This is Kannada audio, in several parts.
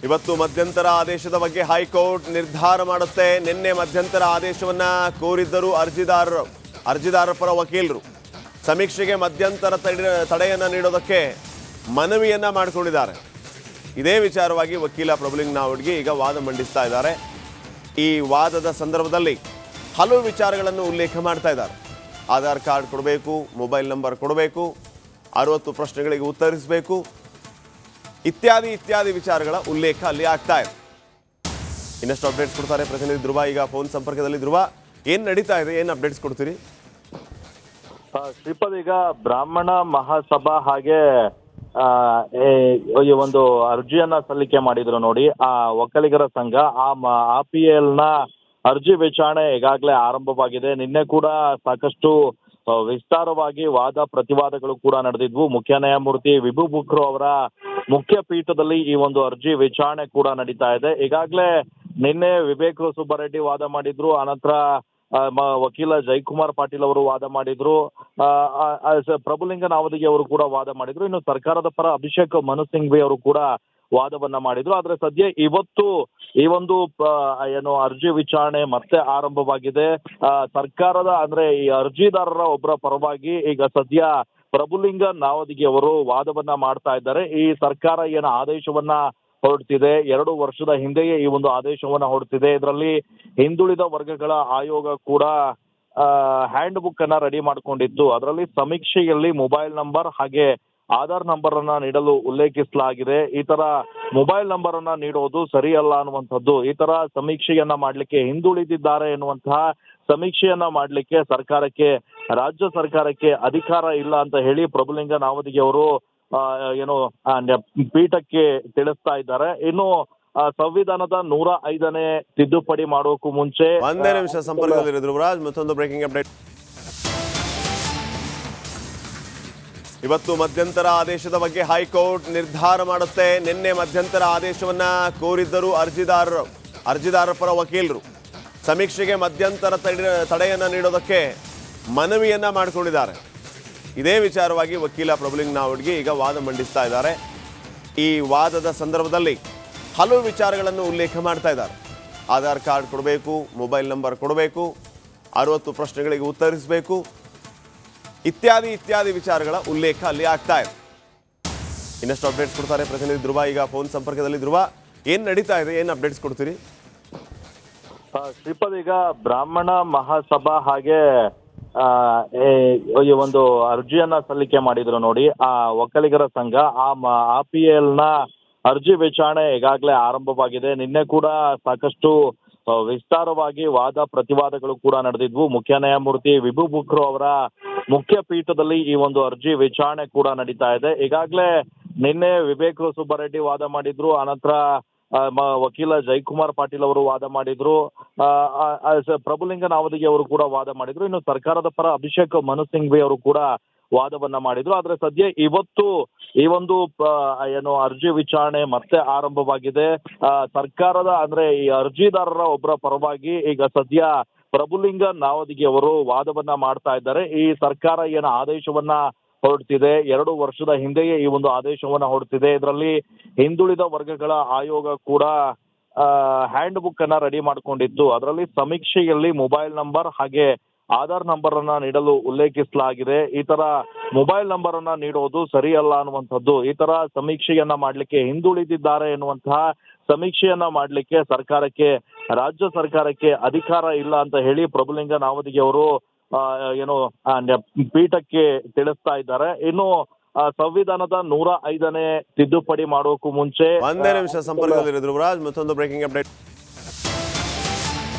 ಇವತ್ತು ಮಧ್ಯಂತರ ಆದೇಶದ ಬಗ್ಗೆ ಹೈಕೋರ್ಟ್ ನಿರ್ಧಾರ ಮಾಡುತ್ತೆ. ನಿನ್ನೆ ಮಧ್ಯಂತರ ಆದೇಶವನ್ನ ಕೋರಿದ್ದರು ಅರ್ಜಿದಾರರ ಪರ ವಕೀಲರು ಸಮೀಕ್ಷೆಗೆ ಮಧ್ಯಂತರ ತಡೆಯನ್ನ ನೀಡೋದಕ್ಕೆ ಮನವಿಯನ್ನ ಮಾಡಿಕೊಂಡಿದ್ದಾರೆ. ಇದೇ ವಿಚಾರವಾಗಿ ವಕೀಲ ಪ್ರಭುಲಿಂಗ ನಾವಡ್ಗಿ ಈಗ ವಾದ ಮಂಡಿಸ್ತಾ ಇದ್ದಾರೆ. ಈ ವಾದದ ಸಂದರ್ಭದಲ್ಲಿ ಹಲವು ವಿಚಾರಗಳನ್ನು ಉಲ್ಲೇಖ ಮಾಡ್ತಾ ಇದ್ದಾರೆ. ಆಧಾರ್ ಕಾರ್ಡ್ ಕೊಡಬೇಕು, ಮೊಬೈಲ್ ನಂಬರ್ ಕೊಡಬೇಕು, 60 ಪ್ರಶ್ನೆಗಳಿಗೆ ಉತ್ತರಿಸಬೇಕು, ಇತ್ಯಾದಿ ವಿಚಾರಗಳ ಉಲ್ಲೇಖ ಅಲ್ಲಿ ಆಗ್ತಾ ಇದೆ. ಇನ್ನಷ್ಟು ಅಪ್ಡೇಟ್ಸ್ ಕೊಡ್ತಾರೆ ಪ್ರತಿನಿಧಿ ಧ್ರುವ. ಈಗ ಫೋನ್ ಸಂಪರ್ಕದಲ್ಲಿ ಧ್ರುವ, ಏನ್ ನಡೀತಾ ಇದೆ, ಏನ್ ಅಪ್ಡೇಟ್ಸ್ ಕೊಡ್ತೀರಿ? ಶ್ರೀಪದ್, ಈಗ ಬ್ರಾಹ್ಮಣ ಮಹಾಸಭಾ ಹಾಗೆ ಈ ಒಂದು ಅರ್ಜಿಯನ್ನ ಸಲ್ಲಿಕೆ ಮಾಡಿದ್ರು ನೋಡಿ ಆ ಒಕ್ಕಲಿಗರ ಸಂಘ. APL ನ ಅರ್ಜಿ ವಿಚಾರಣೆ ಈಗಾಗಲೇ ಆರಂಭವಾಗಿದೆ. ನಿನ್ನೆ ಕೂಡ ಸಾಕಷ್ಟು ವಿಸ್ತಾರವಾಗಿ ವಾದ ಪ್ರತಿವಾದಗಳು ಕೂಡ ನಡೆದಿದ್ವು. ಮುಖ್ಯ ನ್ಯಾಯಮೂರ್ತಿ ವಿಭು ಬುಕ್ರು ಅವರ ಮುಖ್ಯ ಪೀಠದಲ್ಲಿ ಈ ಒಂದು ಅರ್ಜಿ ವಿಚಾರಣೆ ಕೂಡ ನಡೀತಾ ಇದೆ. ಈಗಾಗಲೇ ನಿನ್ನೆ ವಿವೇಕ್ ಸುಬ್ಬರೆಡ್ಡಿ ವಾದ ಮಾಡಿದ್ರು, ಅನಂತರ ವಕೀಲ ಜಯಕುಮಾರ್ ಪಾಟೀಲ್ ಅವರು ವಾದ ಮಾಡಿದ್ರು, ಪ್ರಭುಲಿಂಗ ನಾವದಗಿ ಅವರು ಕೂಡ ವಾದ ಮಾಡಿದ್ರು. ಇನ್ನು ಸರ್ಕಾರದ ಪರ ಅಭಿಷೇಕ್ ಮನು ಸಿಂಘ್ವಿ ಅವರು ಕೂಡ ವಾದವನ್ನ ಮಾಡಿದ್ರು. ಆದ್ರೆ ಸದ್ಯ ಇವತ್ತು ಈ ಒಂದು ಅರ್ಜಿ ವಿಚಾರಣೆ ಮತ್ತೆ ಆರಂಭವಾಗಿದೆ. ಸರ್ಕಾರದ ಅಂದ್ರೆ ಈ ಅರ್ಜಿದಾರರ ಒಬ್ಬರ ಪರವಾಗಿ ಈಗ ಸದ್ಯ ಪ್ರಭುಲಿಂಗ ನಾವದಗಿ ಅವರು ವಾದವನ್ನ ಮಾಡ್ತಾ ಇದ್ದಾರೆ. ಈ ಸರ್ಕಾರ ಏನು ಆದೇಶವನ್ನ ಹೊರಡ್ತಿದೆ, 2 ವರ್ಷದ ಹಿಂದೆಯೇ ಈ ಒಂದು ಆದೇಶವನ್ನ ಹೊರಡ್ತಿದೆ. ಇದರಲ್ಲಿ ಹಿಂದುಳಿದ ವರ್ಗಗಳ ಆಯೋಗ ಕೂಡ ಹ್ಯಾಂಡ್ ಬುಕ್ ಅನ್ನ ರೆಡಿ ಮಾಡ್ಕೊಂಡಿತ್ತು. ಅದರಲ್ಲಿ ಸಮೀಕ್ಷೆಯಲ್ಲಿ ಮೊಬೈಲ್ ನಂಬರ್ ಹಾಗೆ ಆಧಾರ್ ನಂಬರ್ ಅನ್ನ ನೀಡಲು ಉಲ್ಲೇಖಿಸಲಾಗಿದೆ. ಈ ತರ ಮೊಬೈಲ್ ನಂಬರ್ ಅನ್ನ ನೀಡೋದು ಸರಿಯಲ್ಲ ಅನ್ನುವಂಥದ್ದು, ಈ ತರ ಸಮೀಕ್ಷೆಯನ್ನ ಮಾಡ್ಲಿಕ್ಕೆ ಹಿಂದುಳಿದಿದ್ದಾರೆ ಎನ್ನುವಂತಹ ಸಮೀಕ್ಷೆಯನ್ನ ಮಾಡ್ಲಿಕ್ಕೆ ರಾಜ್ಯ ಸರ್ಕಾರಕ್ಕೆ ಅಧಿಕಾರ ಇಲ್ಲ ಅಂತ ಹೇಳಿ ಪ್ರಭುಲಿಂಗ ನಾವದಗಿ ಅವರು ಪೀಠಕ್ಕೆ ತಿಳಿಸ್ತಾ ಇದ್ದಾರೆ. ಇನ್ನು ಸಂವಿಧಾನದ 105ನೇ ತಿದ್ದುಪಡಿ ಮಾಡೋಕ್ಕೂ ಮುಂಚೆ ಒಂದೇ ನಿಮಿಷ ಸಂಪರ್ಕದಲ್ಲಿ ಧ್ರುವರಾಜ್, ಮತ್ತೊಂದು ಬ್ರೇಕಿಂಗ್ ಅಪ್ಡೇಟ್. ಇವತ್ತು ಮಧ್ಯಂತರ ಆದೇಶದ ಬಗ್ಗೆ ಹೈಕೋರ್ಟ್ ನಿರ್ಧಾರ ಮಾಡುತ್ತೆ. ನಿನ್ನೆ ಮಧ್ಯಂತರ ಆದೇಶವನ್ನ ಕೋರಿದ್ದರು ಅರ್ಜಿದಾರರ ಪರ ವಕೀಲರು ಸಮೀಕ್ಷೆಗೆ ಮಧ್ಯಂತರ ತಡೆಯನ್ನ ನೀಡೋದಕ್ಕೆ ಮನವಿಯನ್ನ ಮಾಡಿಕೊಂಡಿದ್ದಾರೆ. ಇದೇ ವಿಚಾರವಾಗಿ ವಕೀಲ ಪ್ರಭುಲಿಂಗ ನಾವಡ್ಗಿ ಈಗ ವಾದ ಮಂಡಿಸ್ತಾ ಇದ್ದಾರೆ. ಈ ವಾದದ ಸಂದರ್ಭದಲ್ಲಿ ಹಲವು ವಿಚಾರಗಳನ್ನು ಉಲ್ಲೇಖ ಮಾಡ್ತಾ ಇದ್ದಾರೆ. ಆಧಾರ್ ಕಾರ್ಡ್ ಕೊಡಬೇಕು, ಮೊಬೈಲ್ ನಂಬರ್ ಕೊಡಬೇಕು, 60 ಪ್ರಶ್ನೆಗಳಿಗೆ ಉತ್ತರಿಸಬೇಕು, ಇತ್ಯಾದಿ ವಿಚಾರಗಳ ಉಲ್ಲೇಖ ಅಲ್ಲಿ ಆಗ್ತಾ ಇದೆ. ಇನ್ನಷ್ಟು ಅಪ್ಡೇಟ್ಸ್ ಕೊಡ್ತಾರೆ ಪ್ರತಿನಿಧಿ ಧ್ರುವ. ಈಗ ಫೋನ್ ಸಂಪರ್ಕದಲ್ಲಿ ಧ್ರುವ, ಏನ್ ನಡೀತಾ ಇದೆ, ಏನ್ ಅಪ್ಡೇಟ್ಸ್ ಕೊಡ್ತೀರಿ? ಶ್ರೀಪದ್, ಈಗ ಬ್ರಾಹ್ಮಣ ಮಹಾಸಭಾ ಹಾಗೆ ಈ ಒಂದು ಅರ್ಜಿಯನ್ನ ಸಲ್ಲಿಕೆ ಮಾಡಿದ್ರು ನೋಡಿ ಆ ಒಕ್ಕಲಿಗರ ಸಂಘ. APL ನ ಅರ್ಜಿ ವಿಚಾರಣೆ ಈಗಾಗಲೇ ಆರಂಭವಾಗಿದೆ. ನಿನ್ನೆ ಕೂಡ ಸಾಕಷ್ಟು ವಿಸ್ತಾರವಾಗಿ ವಾದ ಪ್ರತಿವಾದಗಳು ಕೂಡ ನಡೆದಿದ್ವು. ಮುಖ್ಯ ನ್ಯಾಯಮೂರ್ತಿ ವಿಭು ಬುಕ್ರು ಅವರ ಮುಖ್ಯ ಪೀಠದಲ್ಲಿ ಈ ಒಂದು ಅರ್ಜಿ ವಿಚಾರಣೆ ಕೂಡ ನಡೀತಾ ಇದೆ. ಈಗಾಗಲೇ ನಿನ್ನೆ ವಿವೇಕ್ ಸುಬ್ಬರೆಡ್ಡಿ ವಾದ ಮಾಡಿದ್ರು, ಅನಂತರ ವಕೀಲ ಜಯಕುಮಾರ್ ಪಾಟೀಲ್ ಅವರು ವಾದ ಮಾಡಿದ್ರು, ಪ್ರಭುಲಿಂಗ ನಾವದಗಿ ಅವರು ಕೂಡ ವಾದ ಮಾಡಿದ್ರು. ಇನ್ನು ಸರ್ಕಾರದ ಪರ ಅಭಿಷೇಕ್ ಮನು ಸಿಂಘ್ವಿ ಅವರು ಕೂಡ ವಾದವನ್ನ ಮಾಡಿದ್ರು. ಆದ್ರೆ ಸದ್ಯ ಇವತ್ತು ಈ ಒಂದು ಅರ್ಜಿ ವಿಚಾರಣೆ ಮತ್ತೆ ಆರಂಭವಾಗಿದೆ. ಸರ್ಕಾರದ ಅಂದ್ರೆ ಈ ಅರ್ಜಿದಾರರ ಒಬ್ಬರ ಪರವಾಗಿ ಈಗ ಸದ್ಯ ಪ್ರಭುಲಿಂಗ ನಾವದಗಿ ಅವರು ವಾದವನ್ನ ಮಾಡ್ತಾ ಇದ್ದಾರೆ. ಈ ಸರ್ಕಾರ ಏನು ಆದೇಶವನ್ನ ಹೊರಡ್ತಿದೆ, 2 ವರ್ಷದ ಹಿಂದೆಯೇ ಈ ಒಂದು ಆದೇಶವನ್ನ ಹೊರಡ್ತಿದೆ. ಇದರಲ್ಲಿ ಹಿಂದುಳಿದ ವರ್ಗಗಳ ಆಯೋಗ ಕೂಡ ಹ್ಯಾಂಡ್ ಬುಕ್ ಅನ್ನ ರೆಡಿ ಮಾಡ್ಕೊಂಡಿತ್ತು. ಅದರಲ್ಲಿ ಸಮೀಕ್ಷೆಯಲ್ಲಿ ಮೊಬೈಲ್ ನಂಬರ್ ಹಾಗೆ ಆಧಾರ್ ನಂಬರ್ ಅನ್ನ ನೀಡಲು ಉಲ್ಲೇಖಿಸಲಾಗಿದೆ. ಈ ತರ ಮೊಬೈಲ್ ನಂಬರ್ ಅನ್ನ ನೀಡೋದು ಸರಿಯಲ್ಲ ಅನ್ನುವಂಥದ್ದು, ಈ ತರ ಸಮೀಕ್ಷೆಯನ್ನ ಮಾಡ್ಲಿಕ್ಕೆ ಹಿಂದುಳಿದಿದ್ದಾರೆ ಎನ್ನುವಂತಹ ಸಮೀಕ್ಷೆಯನ್ನ ಮಾಡ್ಲಿಕ್ಕೆ ರಾಜ್ಯ ಸರ್ಕಾರಕ್ಕೆ ಅಧಿಕಾರ ಇಲ್ಲ ಅಂತ ಹೇಳಿ ಪ್ರಭುಲಿಂಗ ನಾವದಗಿ ಅವರು ಪೀಠಕ್ಕೆ ತಿಳಿಸ್ತಾ ಇದ್ದಾರೆ. ಇನ್ನು ಸಂವಿಧಾನದ 105ನೇ ತಿದ್ದುಪಡಿ ಮಾಡೋಕ್ಕೂ ಮುಂಚೆ ಒಂದೇ ನಿಮಿಷ ಸಂಪರ್ಕದಲ್ಲಿ ಧ್ರುವರಾಜ್, ಮತ್ತೊಂದು ಬ್ರೇಕಿಂಗ್ ಅಪ್ಡೇಟ್.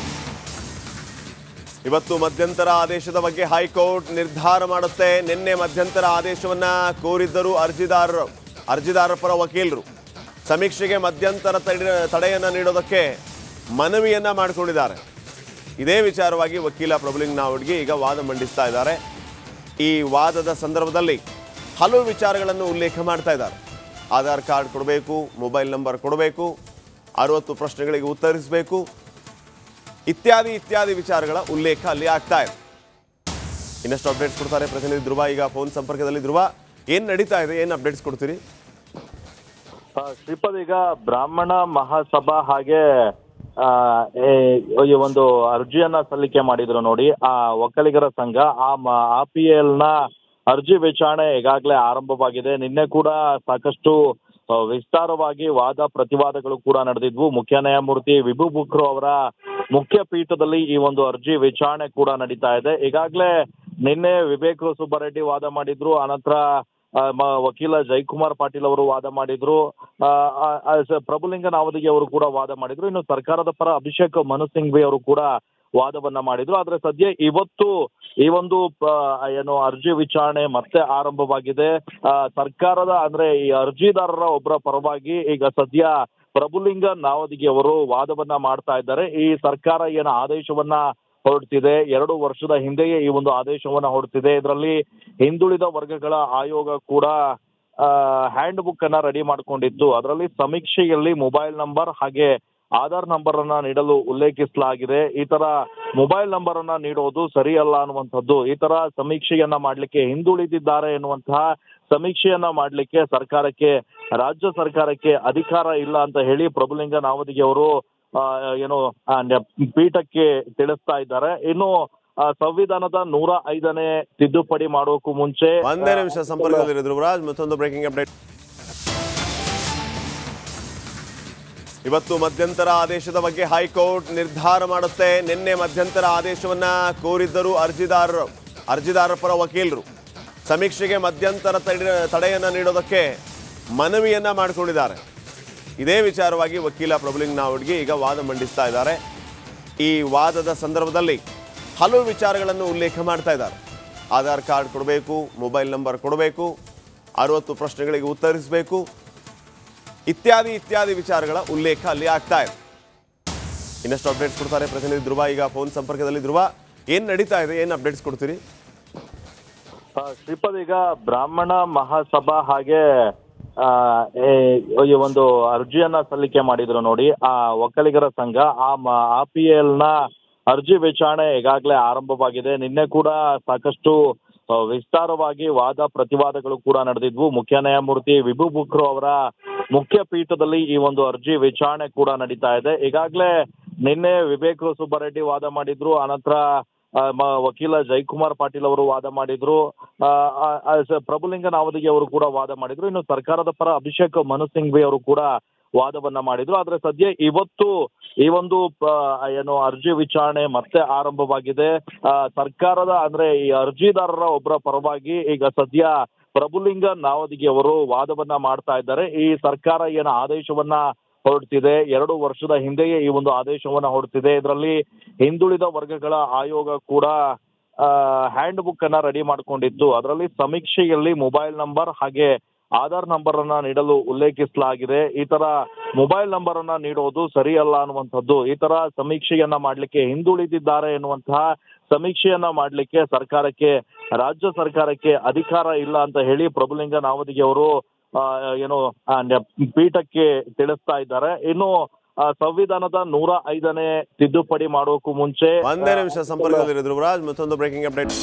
ಇವತ್ತು ಮಧ್ಯಂತರ ಆದೇಶದ ಬಗ್ಗೆ ಹೈಕೋರ್ಟ್ ನಿರ್ಧಾರ ಮಾಡುತ್ತೆ. ನಿನ್ನೆ ಮಧ್ಯಂತರ ಆದೇಶವನ್ನ ಕೋರಿದ್ದರು ಅರ್ಜಿದಾರರ ಪರ ವಕೀಲರು ಸಮೀಕ್ಷೆಗೆ ಮಧ್ಯಂತರ ತಡೆಯನ್ನ ನೀಡೋದಕ್ಕೆ ಮನವಿಯನ್ನ ಮಾಡಿಕೊಂಡಿದ್ದಾರೆ. ಇದೇ ವಿಚಾರವಾಗಿ ವಕೀಲ ಪ್ರಭುಲಿಂಗ ನಾವಡ್ಗಿ ಈಗ ವಾದ ಮಂಡಿಸ್ತಾ ಇದ್ದಾರೆ. ಈ ವಾದದ ಸಂದರ್ಭದಲ್ಲಿ ಹಲವು ವಿಚಾರಗಳನ್ನು ಉಲ್ಲೇಖ ಮಾಡ್ತಾ ಇದ್ದಾರೆ. ಆಧಾರ್ ಕಾರ್ಡ್ ಕೊಡಬೇಕು, ಮೊಬೈಲ್ ನಂಬರ್ ಕೊಡಬೇಕು, 60 ಪ್ರಶ್ನೆಗಳಿಗೆ ಉತ್ತರಿಸಬೇಕು, ಇತ್ಯಾದಿ ವಿಚಾರಗಳ ಉಲ್ಲೇಖ ಅಲ್ಲಿ ಆಗ್ತಾ ಇದೆ. ಇನ್ನಷ್ಟು ಅಪ್ಡೇಟ್ಸ್ ಕೊಡ್ತಾರೆ ಪ್ರತಿನಿಧಿ ಧ್ರುವ. ಈಗ ಫೋನ್ ಸಂಪರ್ಕದಲ್ಲಿ ಧ್ರುವ, ಏನ್ ನಡೀತಾ ಇದೆ, ಏನ್ ಅಪ್ಡೇಟ್ಸ್ ಕೊಡ್ತೀರಿ? ಶ್ರೀಪಾದ್, ಈಗ ಬ್ರಾಹ್ಮಣ ಮಹಾಸಭಾ ಹಾಗೆ ಆ, ಈ ಒಂದು ಅರ್ಜಿಯನ್ನ ಸಲ್ಲಿಕೆ ಮಾಡಿದ್ರು ನೋಡಿ ಆ ಒಕ್ಕಲಿಗರ ಸಂಘ. ಆರ್.ಪಿ.ಎಲ್ ನ ಅರ್ಜಿ ವಿಚಾರಣೆ ಈಗಾಗಲೇ ಆರಂಭವಾಗಿದೆ. ನಿನ್ನೆ ಕೂಡ ಸಾಕಷ್ಟು ವಿಸ್ತಾರವಾಗಿ ವಾದ ಪ್ರತಿವಾದಗಳು ಕೂಡ ನಡೆದಿದ್ವು. ಮುಖ್ಯ ನ್ಯಾಯಮೂರ್ತಿ ವಿಭು ಬುಕ್ರು ಅವರ ಮುಖ್ಯ ಪೀಠದಲ್ಲಿ ಈ ಒಂದು ಅರ್ಜಿ ವಿಚಾರಣೆ ಕೂಡ ನಡೀತಾ ಇದೆ. ಈಗಾಗಲೇ ನಿನ್ನೆ ವಿವೇಕ್ ಸುಬ್ಬರೆಡ್ಡಿ ವಾದ ಮಾಡಿದ್ರು, ಅನಂತರ ವಕೀಲ ಜಯಕುಮಾರ್ ಪಾಟೀಲ್ ಅವರು ವಾದ ಮಾಡಿದ್ರು, ಪ್ರಭುಲಿಂಗ ನಾವದಿಗೆ ಅವರು ಕೂಡ ವಾದ ಮಾಡಿದ್ರು, ಇನ್ನು ಸರ್ಕಾರದ ಪರ ಅಭಿಷೇಕ್ ಮನು ಸಿಂಘ್ವಿ ಅವರು ಕೂಡ ವಾದವನ್ನ ಮಾಡಿದ್ರು. ಆದ್ರೆ ಸದ್ಯ ಇವತ್ತು ಈ ಒಂದು ಏನು ಅರ್ಜಿ ವಿಚಾರಣೆ ಮತ್ತೆ ಆರಂಭವಾಗಿದೆ. ಸರ್ಕಾರದ ಅಂದ್ರೆ ಈ ಅರ್ಜಿದಾರರ ಒಬ್ಬರ ಪರವಾಗಿ ಈಗ ಸದ್ಯ ಪ್ರಭುಲಿಂಗ ನಾವದಿಗೆ ಅವರು ವಾದವನ್ನ ಮಾಡ್ತಾ ಇದ್ದಾರೆ. ಈ ಸರ್ಕಾರ ಏನು ಆದೇಶವನ್ನ ಹೊರಡ್ತಿದೆ, 2 ವರ್ಷದ ಹಿಂದೆಯೇ ಈ ಒಂದು ಆದೇಶವನ್ನ ಹೊರಡ್ತಿದೆ. ಇದರಲ್ಲಿ ಹಿಂದುಳಿದ ವರ್ಗಗಳ ಆಯೋಗ ಕೂಡ ಹ್ಯಾಂಡ್ ಬುಕ್ ಅನ್ನ ರೆಡಿ ಮಾಡ್ಕೊಂಡಿತ್ತು. ಅದರಲ್ಲಿ ಸಮೀಕ್ಷೆಯಲ್ಲಿ ಮೊಬೈಲ್ ನಂಬರ್ ಹಾಗೆ ಆಧಾರ್ ನಂಬರ್ ಅನ್ನ ನೀಡಲು ಉಲ್ಲೇಖಿಸಲಾಗಿದೆ. ಈ ತರ ಮೊಬೈಲ್ ನಂಬರ್ ಅನ್ನ ನೀಡೋದು ಸರಿಯಲ್ಲ ಅನ್ನುವಂಥದ್ದು, ಈ ತರ ಸಮೀಕ್ಷೆಯನ್ನ ಮಾಡ್ಲಿಕ್ಕೆ ಹಿಂದುಳಿದಿದ್ದಾರೆ ಎನ್ನುವಂತಹ ಸಮೀಕ್ಷೆಯನ್ನ ಮಾಡ್ಲಿಕ್ಕೆ ರಾಜ್ಯ ಸರ್ಕಾರಕ್ಕೆ ಅಧಿಕಾರ ಇಲ್ಲ ಅಂತ ಹೇಳಿ ಪ್ರಭುಲಿಂಗ ನಾವದಿಗೆ ಅವರು ಏನು ಪೀಠಕ್ಕೆ ತಿಳಿಸ್ತಾ ಇದ್ದಾರೆ. ಇನ್ನು ಸಂವಿಧಾನದ 105ನೇ ತಿದ್ದುಪಡಿ ಮಾಡೋಕ್ಕೂ ಮುಂಚೆ ಒಂದೇ ನಿಮಿಷ ಸಂಪರ್ಕದಲ್ಲಿರೋ ಧ್ರುವರಾಜ್, ಮತ್ತೊಂದು ಬ್ರೇಕಿಂಗ್ ಅಪ್ಡೇಟ್. ಇವತ್ತು ಮಧ್ಯಂತರ ಆದೇಶದ ಬಗ್ಗೆ ಹೈಕೋರ್ಟ್ ನಿರ್ಧಾರ ಮಾಡುತ್ತೆ. ನಿನ್ನೆ ಮಧ್ಯಂತರ ಆದೇಶವನ್ನ ಕೋರಿದ್ದರು ಅರ್ಜಿದಾರರ ಪರ ವಕೀಲರು. ಸಮೀಕ್ಷೆಗೆ ಮಧ್ಯಂತರ ತಡೆಯನ್ನ ನೀಡೋದಕ್ಕೆ ಮನವಿಯನ್ನ ಮಾಡಿಕೊಂಡಿದ್ದಾರೆ. ಇದೇ ವಿಚಾರವಾಗಿ ವಕೀಲ ಪ್ರಭುಲಿಂಗ ನಾವಡ್ಗಿ ಈಗ ವಾದ ಮಂಡಿಸ್ತಾ ಇದ್ದಾರೆ. ಈ ವಾದದ ಸಂದರ್ಭದಲ್ಲಿ ಹಲವು ವಿಚಾರಗಳನ್ನು ಉಲ್ಲೇಖ ಮಾಡ್ತಾ ಇದ್ದಾರೆ. ಆಧಾರ್ ಕಾರ್ಡ್ ಕೊಡಬೇಕು, ಮೊಬೈಲ್ ನಂಬರ್ ಕೊಡಬೇಕು, 60 ಪ್ರಶ್ನೆಗಳಿಗೆ ಉತ್ತರಿಸಬೇಕು, ಇತ್ಯಾದಿ ವಿಚಾರಗಳ ಉಲ್ಲೇಖ ಅಲ್ಲಿ ಆಗ್ತಾ ಇದೆ. ಇನ್ನಷ್ಟು ಅಪ್ಡೇಟ್ಸ್ ಕೊಡ್ತಾರೆ ಪ್ರತಿನಿಧಿ ಧ್ರುವ. ಈಗ ಫೋನ್ ಸಂಪರ್ಕದಲ್ಲಿ ಧ್ರುವ, ಏನ್ ನಡೀತಾ ಇದೆ, ಏನ್ ಅಪ್ಡೇಟ್ಸ್ ಕೊಡ್ತೀರಿ? ಶ್ರೀಪಾದ್, ಈಗ ಬ್ರಾಹ್ಮಣ ಮಹಾಸಭಾ ಹಾಗೆ ಈ ಒಂದು ಅರ್ಜಿಯನ್ನ ಸಲ್ಲಿಕೆ ಮಾಡಿದ್ರು ನೋಡಿ ಆ ಒಕ್ಕಲಿಗರ ಸಂಘ. ಆರ್.ಪಿ.ಎಲ್ ನ ಅರ್ಜಿ ವಿಚಾರಣೆ ಈಗಾಗಲೇ ಆರಂಭವಾಗಿದೆ. ನಿನ್ನೆ ಕೂಡ ಸಾಕಷ್ಟು ವಿಸ್ತಾರವಾಗಿ ವಾದ ಪ್ರತಿವಾದಗಳು ಕೂಡ ನಡೆದಿದ್ವು. ಮುಖ್ಯ ನ್ಯಾಯಮೂರ್ತಿ ವಿಭು ಬುಕ್ರು ಅವರ ಮುಖ್ಯ ಪೀಠದಲ್ಲಿ ಈ ಒಂದು ಅರ್ಜಿ ವಿಚಾರಣೆ ಕೂಡ ನಡೀತಾ ಇದೆ. ಈಗಾಗಲೇ ನಿನ್ನೆ ವಿವೇಕ್ ಸುಬ್ಬರೆಡ್ಡಿ ವಾದ ಮಾಡಿದ್ರು, ಅನಂತರ ವಕೀಲ ಜಯಕುಮಾರ್ ಪಾಟೀಲ್ ಅವರು ವಾದ ಮಾಡಿದ್ರು, ಪ್ರಭುಲಿಂಗ ನಾವದಿಗೆ ಅವರು ಕೂಡ ವಾದ ಮಾಡಿದ್ರು, ಇನ್ನು ಸರ್ಕಾರದ ಪರ ಅಭಿಷೇಕ್ ಮನು ಸಿಂಘ್ವಿ ಅವರು ಕೂಡ ವಾದವನ್ನ ಮಾಡಿದ್ರು. ಆದ್ರೆ ಸದ್ಯ ಇವತ್ತು ಈ ಒಂದು ಏನು ಅರ್ಜಿ ವಿಚಾರಣೆ ಮತ್ತೆ ಆರಂಭವಾಗಿದೆ. ಸರ್ಕಾರದ ಅಂದ್ರೆ ಈ ಅರ್ಜಿದಾರರ ಒಬ್ಬರ ಪರವಾಗಿ ಈಗ ಸದ್ಯ ಪ್ರಭುಲಿಂಗ ನಾವದಿಗೆ ಅವರು ವಾದವನ್ನ ಮಾಡ್ತಾ ಇದ್ದಾರೆ. ಈ ಸರ್ಕಾರ ಏನು ಆದೇಶವನ್ನ ಹೊರಡ್ತಿದೆ, 2 ವರ್ಷದ ಹಿಂದೆಯೇ ಈ ಒಂದು ಆದೇಶವನ್ನ ಹೊರಡ್ತಿದೆ. ಇದರಲ್ಲಿ ಹಿಂದುಳಿದ ವರ್ಗಗಳ ಆಯೋಗ ಕೂಡ ಹ್ಯಾಂಡ್ ಬುಕ್ ಅನ್ನ ರೆಡಿ ಮಾಡ್ಕೊಂಡಿತ್ತು. ಅದರಲ್ಲಿ ಸಮೀಕ್ಷೆಯಲ್ಲಿ ಮೊಬೈಲ್ ನಂಬರ್ ಹಾಗೆ ಆಧಾರ್ ನಂಬರ್ ಅನ್ನ ನೀಡಲು ಉಲ್ಲೇಖಿಸಲಾಗಿದೆ. ಈ ತರ ಮೊಬೈಲ್ ನಂಬರ್ ಅನ್ನ ನೀಡೋದು ಸರಿಯಲ್ಲ ಅನ್ನುವಂಥದ್ದು, ಈ ತರ ಸಮೀಕ್ಷೆಯನ್ನ ಮಾಡ್ಲಿಕ್ಕೆ ಹಿಂದುಳಿದಿದ್ದಾರೆ ಎನ್ನುವಂತಹ ಸಮೀಕ್ಷೆಯನ್ನ ಮಾಡ್ಲಿಕ್ಕೆ ರಾಜ್ಯ ಸರ್ಕಾರಕ್ಕೆ ಅಧಿಕಾರ ಇಲ್ಲ ಅಂತ ಹೇಳಿ ಪ್ರಭುಲಿಂಗ ನಾವದಿಗೆ ಅವರು ಏನು ಪೀಠಕ್ಕೆ ತಿಳಿಸ್ತಾ ಇದ್ದಾರೆ. ಇನ್ನು ಸಂವಿಧಾನದ 105ನೇ ತಿದ್ದುಪಡಿ ಮಾಡೋಕ್ಕೂ ಮುಂಚೆ ಒಂದೇ ನಿಮಿಷ ಸಂಪರ್ಕದಲ್ಲಿರೋ ಧ್ರುವರಾಜ್, ಮತ್ತೊಂದು ಬ್ರೇಕಿಂಗ್ ಅಪ್ಡೇಟ್.